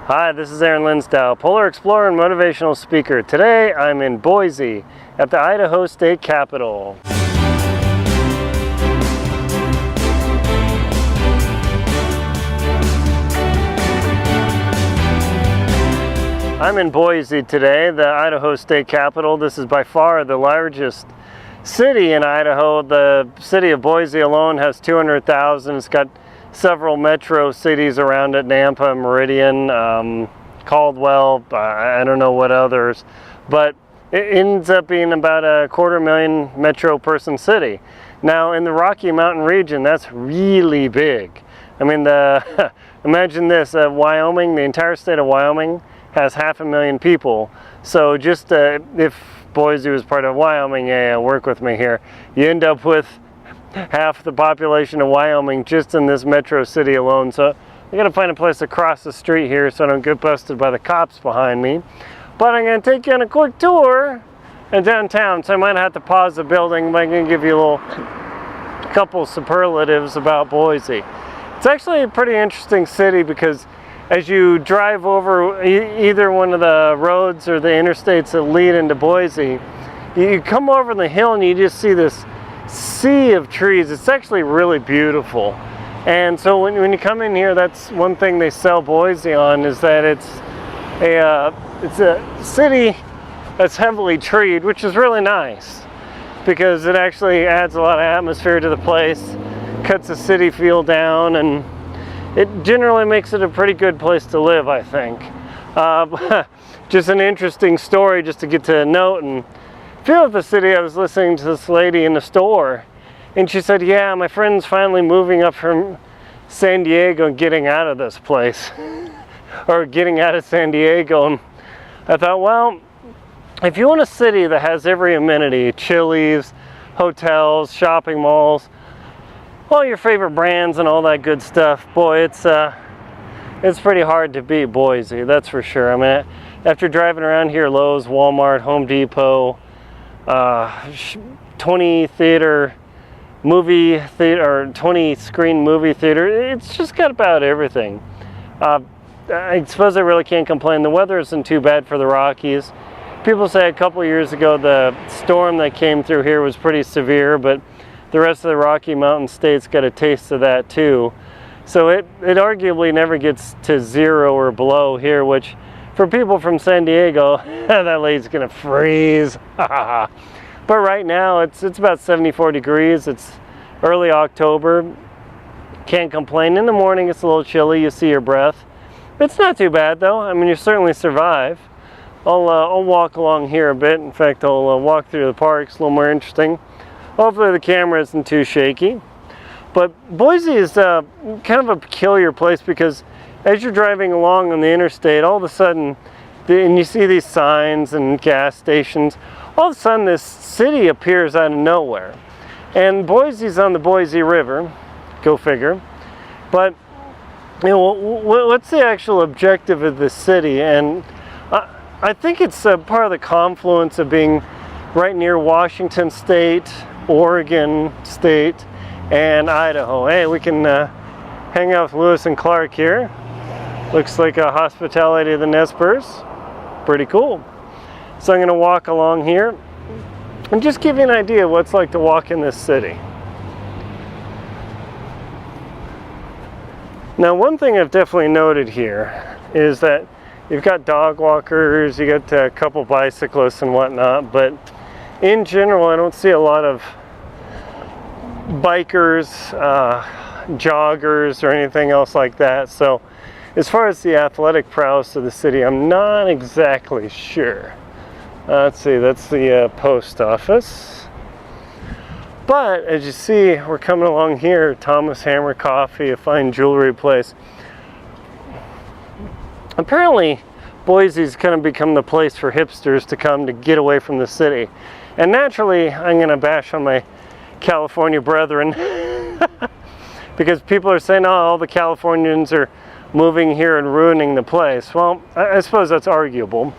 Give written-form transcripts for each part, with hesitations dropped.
Hi, this is Linsdau, Polar Explorer and Motivational Speaker. Today I'm in Boise at the Idaho State Capitol. I'm in Boise today, the Idaho State Capitol. This is by far the largest city in Idaho. The city of Boise alone has 200,000. It's got several metro cities around it, Nampa, Meridian, Caldwell, I don't know what others, but it ends up being about a 250,000 metro person city. Now in the Rocky Mountain region, that's really big. I mean, imagine this, Wyoming, the entire state of Wyoming has 500,000 people. So just if Boise was part of Wyoming, work with me here, you end up with half the population of Wyoming just in this metro city alone. So I gotta find a place to cross the street here so I don't get busted by the cops behind me. But I'm gonna take you on a quick tour in downtown, so I might have to pause the building, but I'm gonna give you a couple superlatives about Boise. It's actually a pretty interesting city because as you drive over either one of the roads or the interstates that lead into Boise, you come over the hill and you just see this sea of trees. It's actually really beautiful. And so when you come in here, that's one thing they sell Boise on, is that it's a city that's heavily treed, which is really nice because it actually adds a lot of atmosphere to the place, cuts the city feel down, and it generally makes it a pretty good place to live, I think. Just an interesting story just to get to note and feel of the city. I was listening to this lady in the store and she said, yeah, my friend's finally moving up from San Diego and getting out of this place or getting out of San Diego. And I thought, well, if you want a city that has every amenity, Chili's, hotels, shopping malls, all your favorite brands and all that good stuff, boy, it's pretty hard to beat Boise, that's for sure. I mean, after driving around here, Lowe's, Walmart, Home Depot, 20 screen movie theater, it's just got about everything. I suppose I really can't complain. The weather isn't too bad for the Rockies. People say a couple years ago the storm that came through here was pretty severe, but the rest of the Rocky Mountain states got a taste of that too. So it arguably never gets to 0 or below here, which for people from San Diego, that lady's gonna freeze. But right now it's about 74 degrees. It's early October. Can't complain. In the morning it's a little chilly. You see your breath. It's not too bad though. I mean, you certainly survive. I'll walk along here a bit. In fact, I'll walk through the park. It's a little more interesting. Hopefully the camera isn't too shaky. But Boise is kind of a peculiar place because as you're driving along on the interstate, all of a sudden, and you see these signs and gas stations, all of a sudden this city appears out of nowhere. And Boise's on the Boise River, go figure. But you know, what's the actual objective of this city? And I think it's part of the confluence of being right near Washington State, Oregon State, and Idaho. Hey, we can hang out with Lewis and Clark here. Looks like a hospitality of the Nespers. Pretty cool. So I'm going to walk along here and just give you an idea of what it's like to walk in this city. Now, one thing I've definitely noted here is that you've got dog walkers, you got a couple bicyclists and whatnot, but in general, I don't see a lot of bikers, joggers, or anything else like that. So as far as the athletic prowess of the city, I'm not exactly sure. Let's see, that's the post office. But as you see, we're coming along here, Thomas Hammer Coffee, a fine jewelry place. Apparently, Boise's kind of become the place for hipsters to come to get away from the city. And naturally, I'm going to bash on my California brethren because people are saying, oh, all the Californians are moving here and ruining the place. Well, I suppose that's arguable,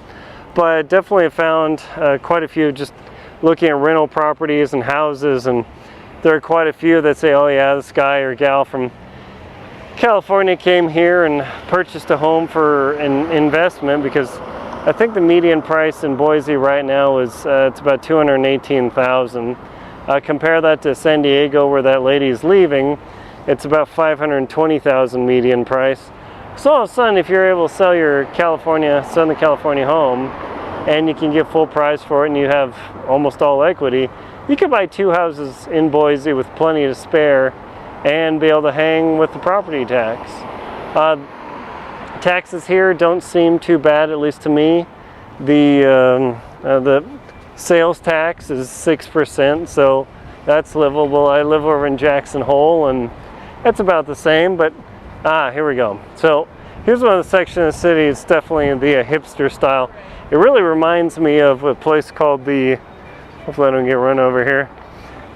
but I definitely have found quite a few just looking at rental properties and houses, and there are quite a few that say, oh yeah, this guy or gal from California came here and purchased a home for an investment, because I think the median price in Boise right now is it's about $218,000. Compare that to San Diego, where that lady's leaving. It's about $520,000 median price. So all of a sudden, if you're able to sell your Southern California home, and you can get full price for it, and you have almost all equity, you could buy 2 houses in Boise with plenty to spare, and be able to hang with the property tax. Taxes here don't seem too bad, at least to me. The sales tax is 6%, so that's livable. I live over in Jackson Hole, and that's about the same, but here we go. So here's one of the sections of the city. It's definitely the hipster style. It really reminds me of a place called hopefully I don't get run over here,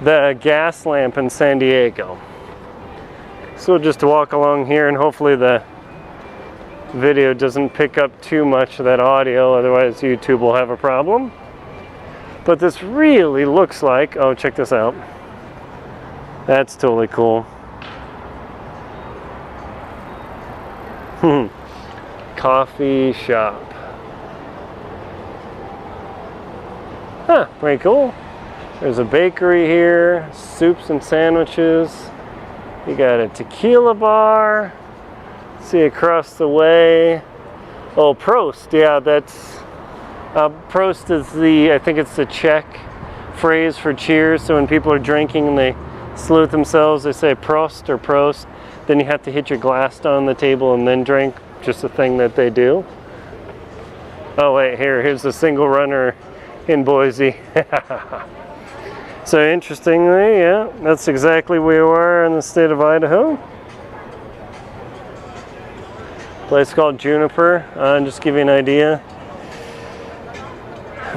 the Gas Lamp in San Diego. So we'll just walk along here, and hopefully the video doesn't pick up too much of that audio, otherwise YouTube will have a problem. But this really looks like, oh, check this out. That's totally cool. Coffee shop. Huh, pretty cool. There's a bakery here, soups and sandwiches. You got a tequila bar. See across the way. Oh, Prost. Yeah, that's Prost is I think it's the Czech phrase for cheers. So when people are drinking and they salute themselves, they say Prost or Prost. Then you have to hit your glass down on the table and then drink. Just a thing that they do. Oh wait, here's a single runner in Boise. So interestingly, yeah, that's exactly where we are in the state of Idaho. Place called Juniper. Just give you an idea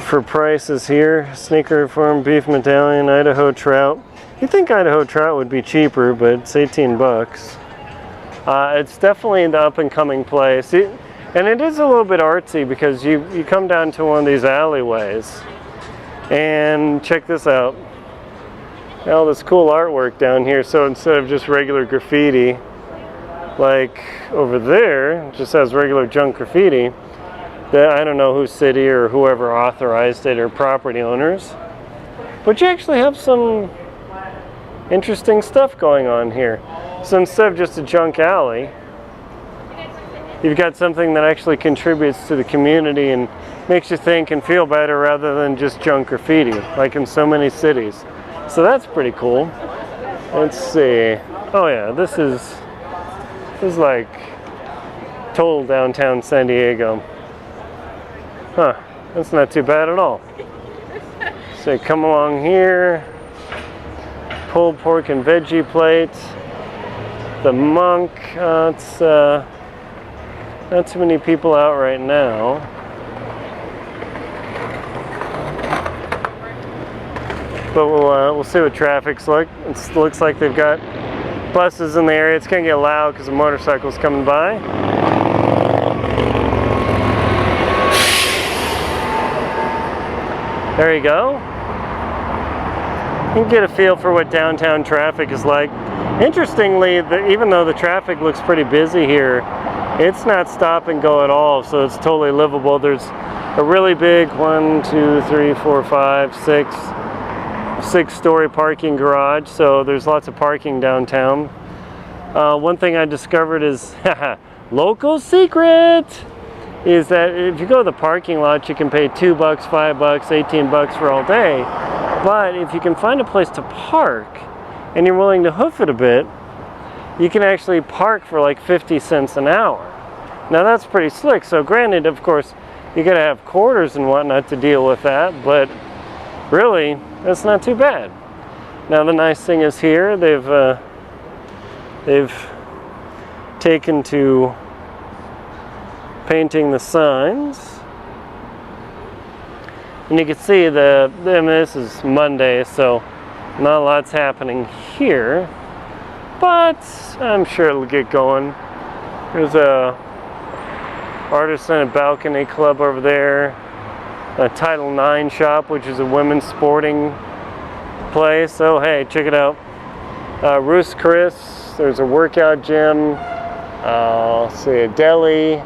for prices here. Sneaker Farm Beef Medallion, Idaho Trout. You'd think Idaho Trout would be cheaper, but it's 18 bucks. It's definitely the up and coming place. And it is a little bit artsy, because you come down to one of these alleyways, and check this out. All this cool artwork down here. So instead of just regular graffiti, like over there, it just has regular junk graffiti. That I don't know whose city or whoever authorized it, or property owners. But you actually have some interesting stuff going on here. So instead of just a junk alley, you've got something that actually contributes to the community and makes you think and feel better, rather than just junk graffiti, like in so many cities. So that's pretty cool. Let's see. Oh yeah, this is like total downtown San Diego. Huh, that's not too bad at all. So come along here. Pulled pork and veggie plate. The Monk. It's not too many people out right now. But we'll see what traffic's like. It looks like they've got buses in the area. It's gonna get loud because the motorcycle's coming by. There you go. You can get a feel for what downtown traffic is like. Interestingly, even though the traffic looks pretty busy here, it's not stop and go at all, so it's totally livable. There's a really big 6-story parking garage, so there's lots of parking downtown. One thing I discovered is, local secret, is that if you go to the parking lot, you can pay $2, $5, 18 bucks for all day. But if you can find a place to park and you're willing to hoof it a bit, you can actually park for like 50 cents an hour. Now that's pretty slick. So granted, of course, you gotta have quarters and whatnot to deal with that, but really, that's not too bad. Now the nice thing is here, they've taken to painting the signs. And you can see this is Monday, so not a lot's happening here, but I'm sure it'll get going. There's a Artisan and Balcony Club over there, a Title IX shop, which is a women's sporting place. So hey, check it out. Ruth's Chris, there's a workout gym, Let's see, a deli.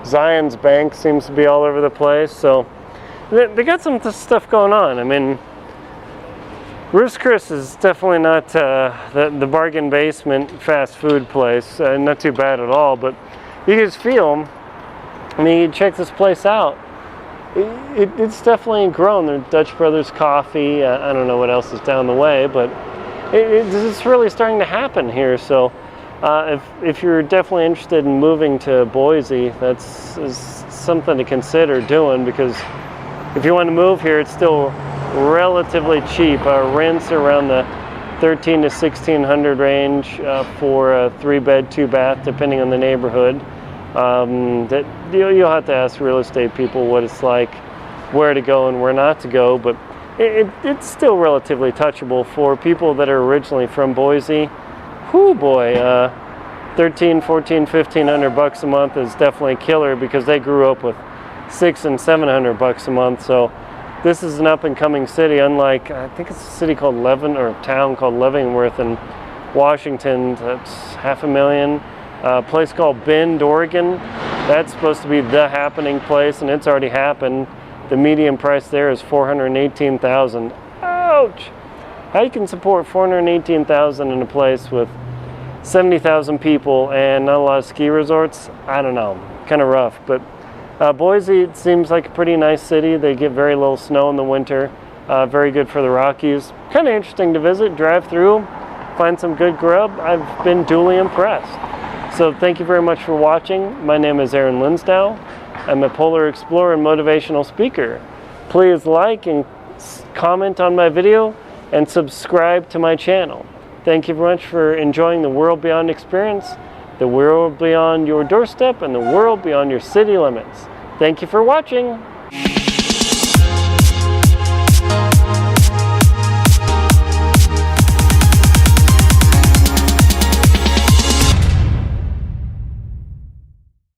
Zion's Bank seems to be all over the place. So they got some stuff going on. I mean, Ruth's Chris is definitely not the bargain basement fast food place. Not too bad at all, but you can just feel, I mean, you check this place out. It's definitely grown. There's Dutch Brothers Coffee. I don't know what else is down the way, but it's really starting to happen here. So if you're definitely interested in moving to Boise, that's is something to consider doing, because if you want to move here, it's still relatively cheap. Rents around the $1,300 to $1,600 range for a 3-bed, 2-bath, depending on the neighborhood. That you'll have to ask real estate people what it's like, where to go and where not to go, but it's still relatively touchable for people that are originally from Boise. Whoo boy, $1,300, $1,400, $1,500 a month is definitely killer, because they grew up with $600 and $700 a month. So this is an up-and-coming city, unlike, I think it's a city called a town called Leavenworth in Washington. That's $500,000. A place called Bend, Oregon. That's supposed to be the happening place, and it's already happened. The median price there is $418,000. Ouch! How you can support $418,000 in a place with 70,000 people and not a lot of ski resorts? I don't know. Kind of rough, but Boise, it seems like a pretty nice city. They get very little snow in the winter. Very good for the Rockies. Kind of interesting to visit, drive through, find some good grub. I've been duly impressed. So thank you very much for watching. My name is Aaron Linsdau. I'm a polar explorer and motivational speaker. Please like and comment on my video and subscribe to my channel. Thank you very much for enjoying the world beyond experience, the world beyond your doorstep, and the world beyond your city limits. Thank you for watching.